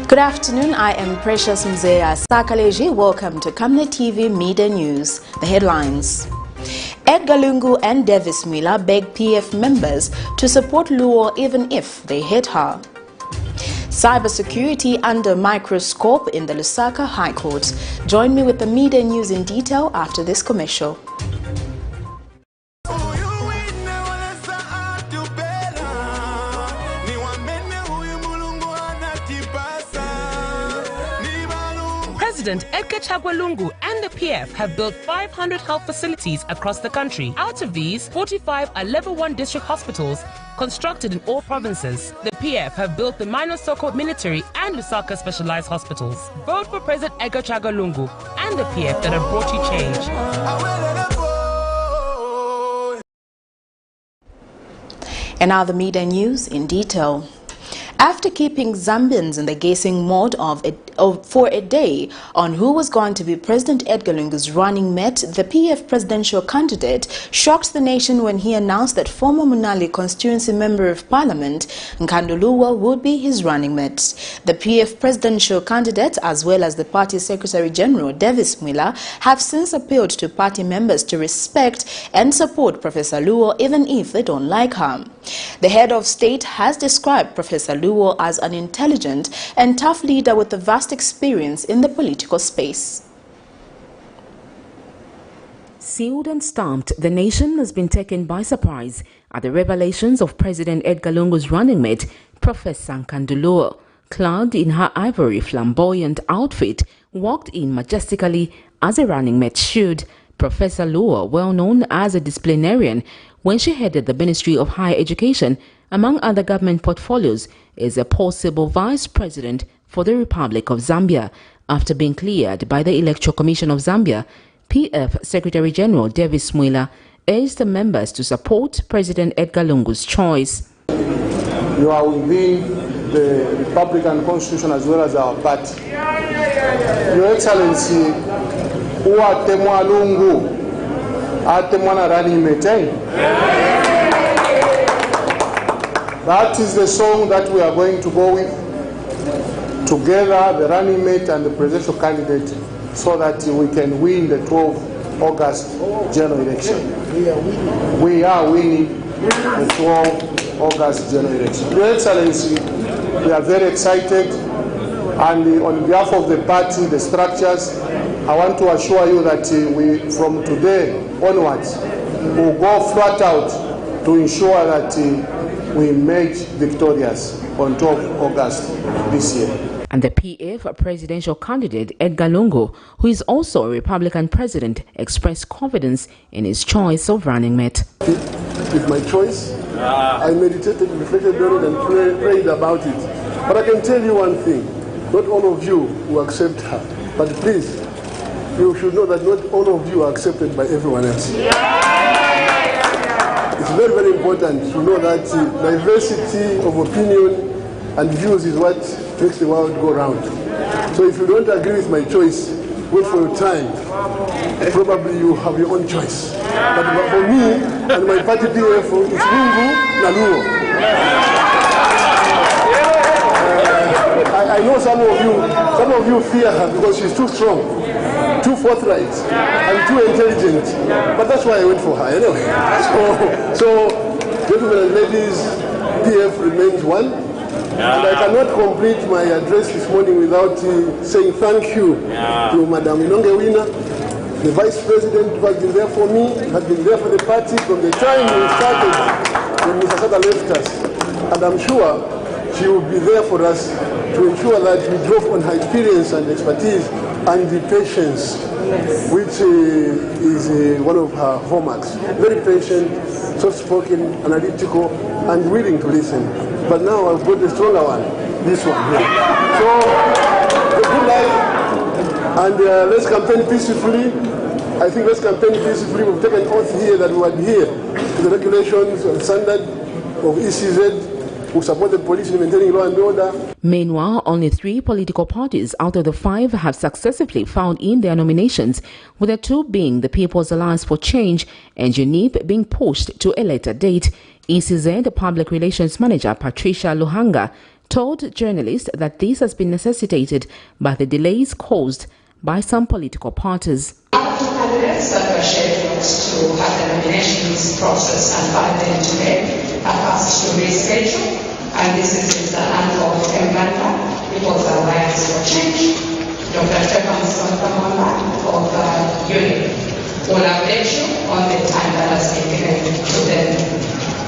Good afternoon, I am Precious Mzea Sakaleji. Welcome to Camnet TV Midday News. The headlines. EDGAR, LUNGU and MWILA beg PF members to support Luo even if they hate her. Cybersecurity under microscope in the LUSAKA High Court. Join me with the Midday News in detail after this commercial. President EDGAR LUNGU and the PF have built 500 health facilities across the country. Out of these, 45 are level 1 district hospitals constructed in all provinces. The PF have built the MICROSCOPE military and LUSAKA specialized hospitals. Vote for President EDGAR LUNGU and the PF that have brought you change. And now the Midday News in detail. After keeping Zambians in the guessing mode for a day on who was going to be President EDGAR LUNGU's running mate, the PF presidential candidate shocked the nation when he announced that former Munali constituency member of parliament, Nkanduluwa, would be his running mate. The PF presidential candidate, as well as the party secretary general, MWILA, have since appealed to party members to respect and support Professor Luo even if they don't like her. The head of state has described Professor Luo as an intelligent and tough leader with a vast experience in the political space. Sealed and stamped, the nation has been taken by surprise at the revelations of President EDGAR LUNGU's running mate, Professor Nkanduluwa. Clad in her ivory flamboyant outfit, walked in majestically as a running mate should. Professor Luo, well known as a disciplinarian when she headed the Ministry of Higher Education, among other government portfolios, is a possible vice president for the Republic of Zambia. After being cleared by the Electoral Commission of Zambia, PF Secretary General MWILA urged the members to support President EDGAR LUNGU's choice. You are within the Republican Constitution as well as our party. Your Excellency, who are temwa Lungu, are temwa running mate. That is the song that we are going to go with together, the running mate and the presidential candidate, so that we can win the 12 August general election. We are winning the 12 August general election. Your Excellency, we are very excited, and on behalf of the party, the structures, I want to assure you that we, from today onwards, will go flat out to ensure that we emerge victorious on 12 August this year. And the PF presidential candidate EDGAR LUNGU, who is also a Republican president, expressed confidence in his choice of running mate. With my choice, I meditated, reflected on it, and prayed about it. But I can tell you one thing: not all of you will accept her. But please, you should know that not all of you are accepted by everyone else. It's very, very important to know that diversity of opinion and views is what makes the world go round. So if you don't agree with my choice, wait for your time. Probably you have your own choice. But for me and my party PF, it's Lungu na Luo. I know some of you fear her because she's too strong, too forthright, and too intelligent. But that's why I went for her anyway. So gentlemen and ladies, PF remains one. And I cannot complete my address this morning without saying thank you to Madam MWILA, the Vice President who has been there for me, has been there for the party from the time we started when Mr. Sata left us. And I'm sure she will be there for us to ensure that we drove on her experience and expertise and the patience, which is one of her hallmarks. Very patient, soft-spoken, analytical, and willing to listen. But now I've got the stronger one, this one here. So, good luck, and let's campaign peacefully. I think let's campaign peacefully. We've taken an oath here that we adhere to the regulations and standard of ECZ. We support the police in maintaining law and order. Meanwhile, only 3 political parties out of the 5 have successfully found in their nominations, with the 2 being the People's Alliance for Change and UNIP being pushed to a later date. ECZ Public Relations Manager Patricia Luhanga told journalists that this has been necessitated by the delays caused by some political parties. Our two candidates that were scheduled to have the nominations process and validate today have asked to reschedule, and this is in the hand of MWILA, People's Alliance for Change, Dr. Stevenson Kamala of UNIP. Will update you on the time that has been given to them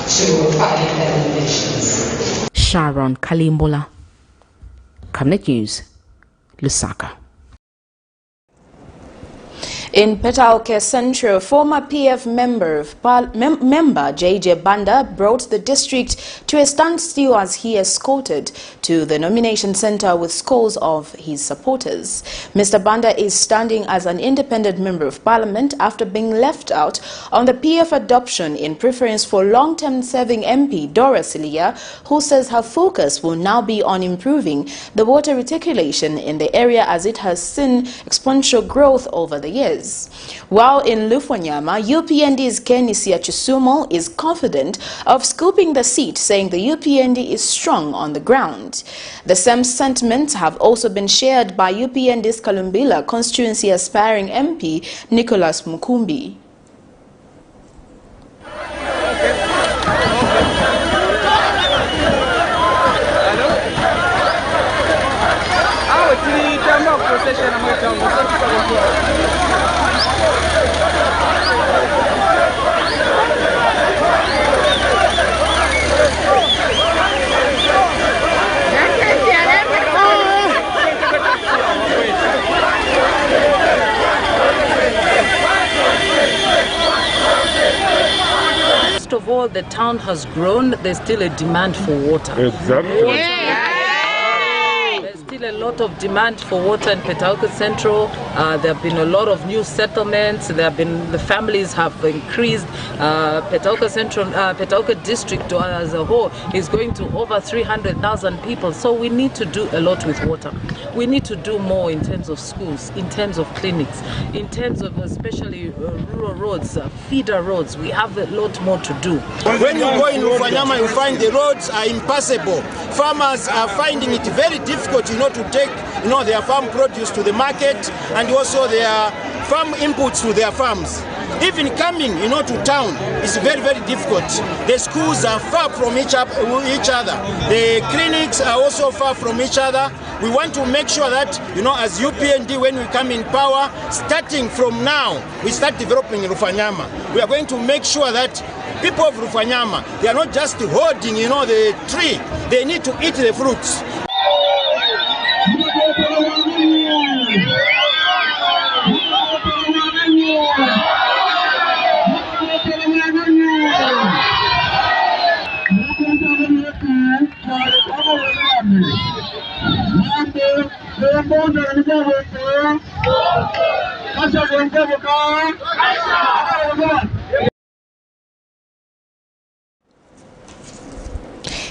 to validate the nominations. Sharon Kalimbola, Camnet News, Lusaka. In Petauke Central, former PF member J.J. Banda brought the district to a standstill as he escorted to the nomination center with scores of his supporters. Mr. Banda is standing as an independent member of parliament after being left out on the PF adoption in preference for long-term serving MP Dora Silia, who says her focus will now be on improving the water reticulation in the area as it has seen exponential growth over the years. While in Lufwanyama, UPND's Kenisia Chisumo is confident of scooping the seat, saying the UPND is strong on the ground. The same sentiments have also been shared by UPND's Kalumbila constituency aspiring MP Nicholas Mukumbi. First of all, the town has grown. There's still a demand for water. Exactly. There's still a lot of demand for water in Petauke Central. There have been a lot of new settlements. The families have increased. Petauke Central, Petauke District as a whole is going to over 300,000 people. So we need to do a lot with water. We need to do more in terms of schools, in terms of clinics, in terms of especially rural roads, feeder roads. We have a lot more to do. When you go in Lufanyama, you find the roads are impassable. Farmers are finding it very difficult, to take, their farm produce to the market and also their farm inputs to their farms. Even coming, to town is very, very difficult. The schools are far from each other. The clinics are also far from each other. We want to make sure that, as UPND, when we come in power, starting from now, we start developing Lufanyama. We are going to make sure that people of Lufanyama, they are not just holding, the tree. They need to eat the fruits.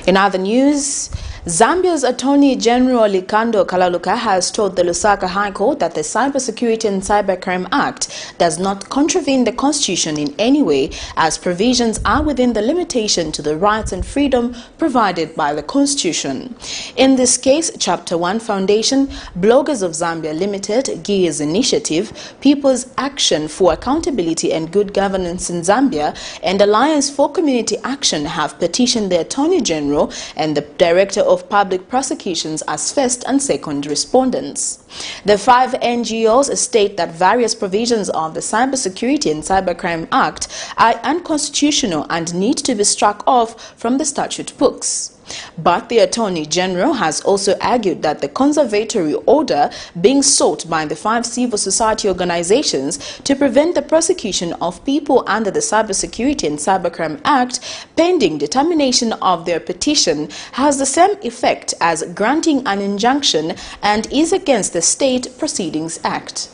In other news, Zambia's Attorney General Likando Kalaluka has told the Lusaka High Court that the Cybersecurity and Cybercrime Act does not contravene the Constitution in any way, as provisions are within the limitation to the rights and freedom provided by the Constitution. In this case, Chapter 1 Foundation, Bloggers of Zambia Limited, GIA's Initiative, People's Action for Accountability and Good Governance in Zambia, and Alliance for Community Action have petitioned the Attorney General and the Director of Public Prosecutions as first and second respondents. The 5 NGOs state that various provisions of the Cybersecurity and Cybercrime Act are unconstitutional and need to be struck off from the statute books. But the Attorney General has also argued that the conservatory order being sought by the 5 civil society organizations to prevent the prosecution of people under the Cybersecurity and Cybercrime Act pending determination of their petition has the same effect as granting an injunction and is against the State Proceedings Act.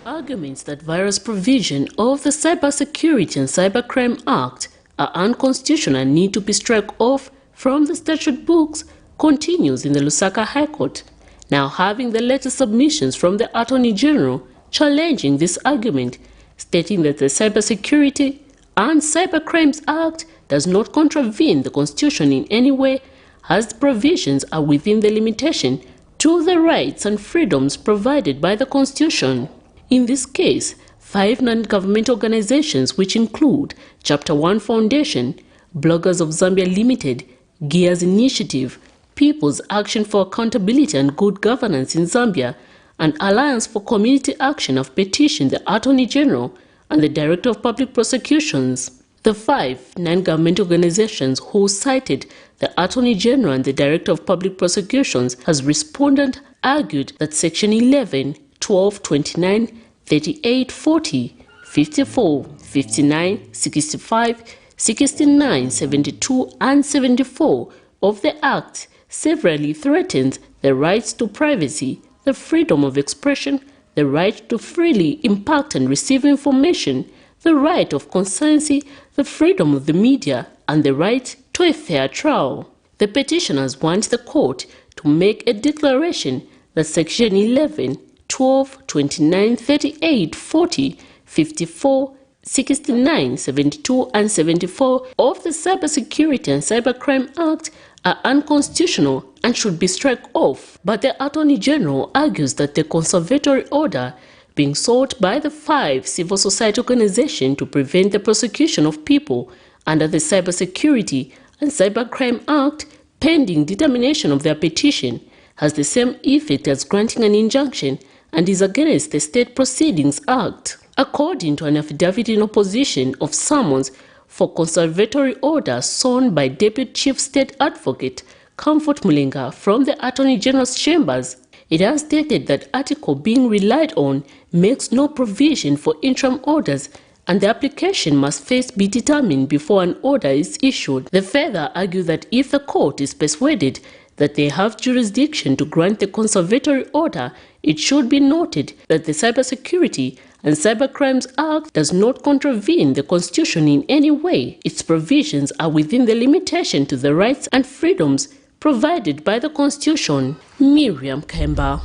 Arguments that various provisions of the Cybersecurity and Cybercrime Act are unconstitutional and need to be struck off from the statute books continues in the Lusaka High Court, now having the latest submissions from the Attorney General challenging this argument, stating that the Cybersecurity and Cybercrimes Act does not contravene the Constitution in any way, as the provisions are within the limitation to the rights and freedoms provided by the Constitution. In this case, 5 non-government organizations, which include Chapter 1 Foundation, Bloggers of Zambia Limited, GEARS Initiative, People's Action for Accountability and Good Governance in Zambia, and Alliance for Community Action, have petitioned the Attorney General and the Director of Public Prosecutions. The 5 non-government organizations who cited the Attorney General and the Director of Public Prosecutions has responded argued that Section 11, 12, 29, 38, 40, 54, 59, 65, 69, 72, and 74 of the Act severally threatens the rights to privacy, the freedom of expression, the right to freely impact and receive information, the right of conscience, the freedom of the media, and the right to a fair trial. The petitioners want the court to make a declaration that Section 11, 12, 29, 38, 40, 54, 69, 72, and 74 of the Cybersecurity and Cybercrime Act are unconstitutional and should be struck off. But the Attorney General argues that the conservatory order being sought by the 5 civil society organizations to prevent the prosecution of people under the Cybersecurity and Cybercrime Act pending determination of their petition has the same effect as granting an injunction and is against the State Proceedings Act. According to an affidavit in opposition of summons for conservatory order sworn by Deputy Chief State Advocate Comfort Mulinga from the Attorney General's chambers, it has stated that article being relied on makes no provision for interim orders and the application must first be determined before an order is issued. They further argue that if the court is persuaded that they have jurisdiction to grant the conservatory order, it should be noted that the Cybersecurity and Cybercrimes Act does not contravene the Constitution in any way. Its provisions are within the limitation to the rights and freedoms provided by the Constitution. Miriam Kemba,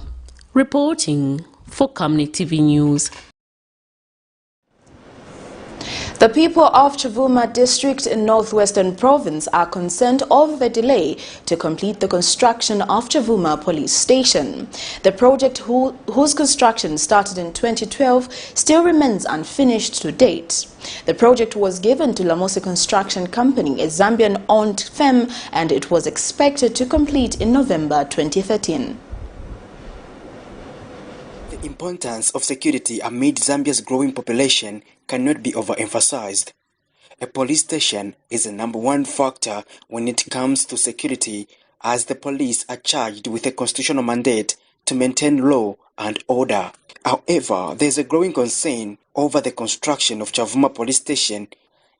reporting for Camnet TV News. The people of Chavuma district in Northwestern Province are concerned over the delay to complete the construction of Chavuma police station. The project, whose construction started in 2012, still remains unfinished to date. The project was given to Lamosi Construction Company, a Zambian-owned firm, and it was expected to complete in November 2013. The importance of security amid Zambia's growing population cannot be overemphasized. A police station is the #1 factor when it comes to security, as the police are charged with a constitutional mandate to maintain law and order. However, there is a growing concern over the construction of Chavuma police station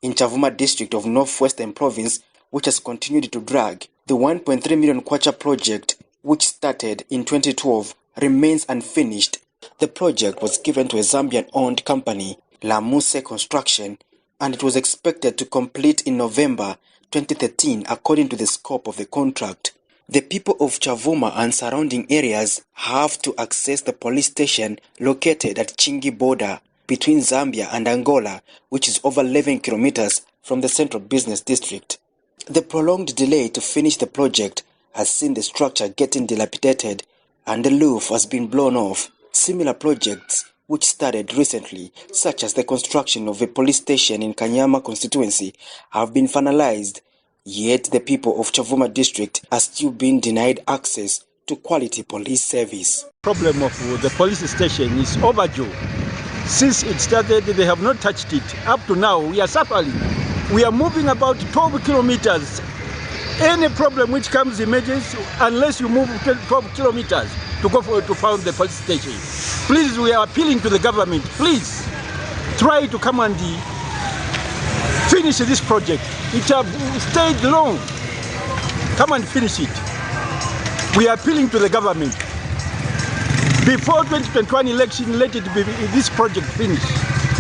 in Chavuma district of Northwestern Province, which has continued to drag. The 1.3 million kwacha project, which started in 2012, remains unfinished. The project was given to a Zambian-owned company, Lamosi Construction, and it was expected to complete in November 2013 according to the scope of the contract. The people of Chavuma and surrounding areas have to access the police station located at Chingi border between Zambia and Angola, which is over 11 kilometers from the central business district. The prolonged delay to finish the project has seen the structure getting dilapidated and the roof has been blown off. Similar projects which started recently, such as the construction of a police station in Kanyama constituency, have been finalized, yet the people of Chavuma district are still being denied access to quality police service. The problem of the police station is overdue. Since it started, they have not touched it. Up to now, we are suffering. We are moving about 12 kilometers. Any problem which comes emerges, unless you move 12 kilometers to go to found the police station. Please, we are appealing to the government. Please try to come and finish this project. It has stayed long. Come and finish it. We are appealing to the government. Before 2021 election, let it be this project finished.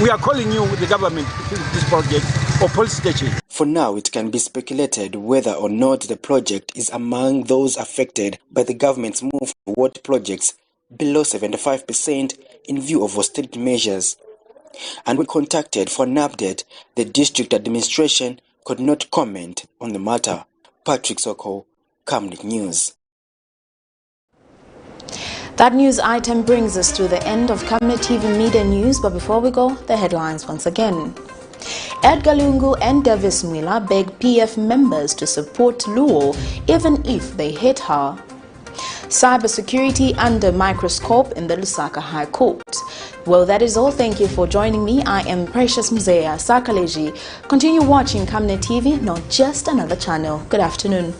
We are calling you, the government, to finish this project or police station. For now, it can be speculated whether or not the project is among those affected by the government's move toward projects below 75% in view of austerity measures. And when contacted for an update, the district administration could not comment on the matter. Patrick Soko, Camnet News. That news item brings us to the end of Camnet TV Media News, but before we go, the headlines once again. EDGAR LUNGU and MWILA beg PF members to support Luo even if they hate her. Cybersecurity under microscope in the LUSAKA High Court. Well, that is all. Thank you for joining me. I am Precious Mzea Sakaleji. Continue watching Camnet TV, not just another channel. Good afternoon.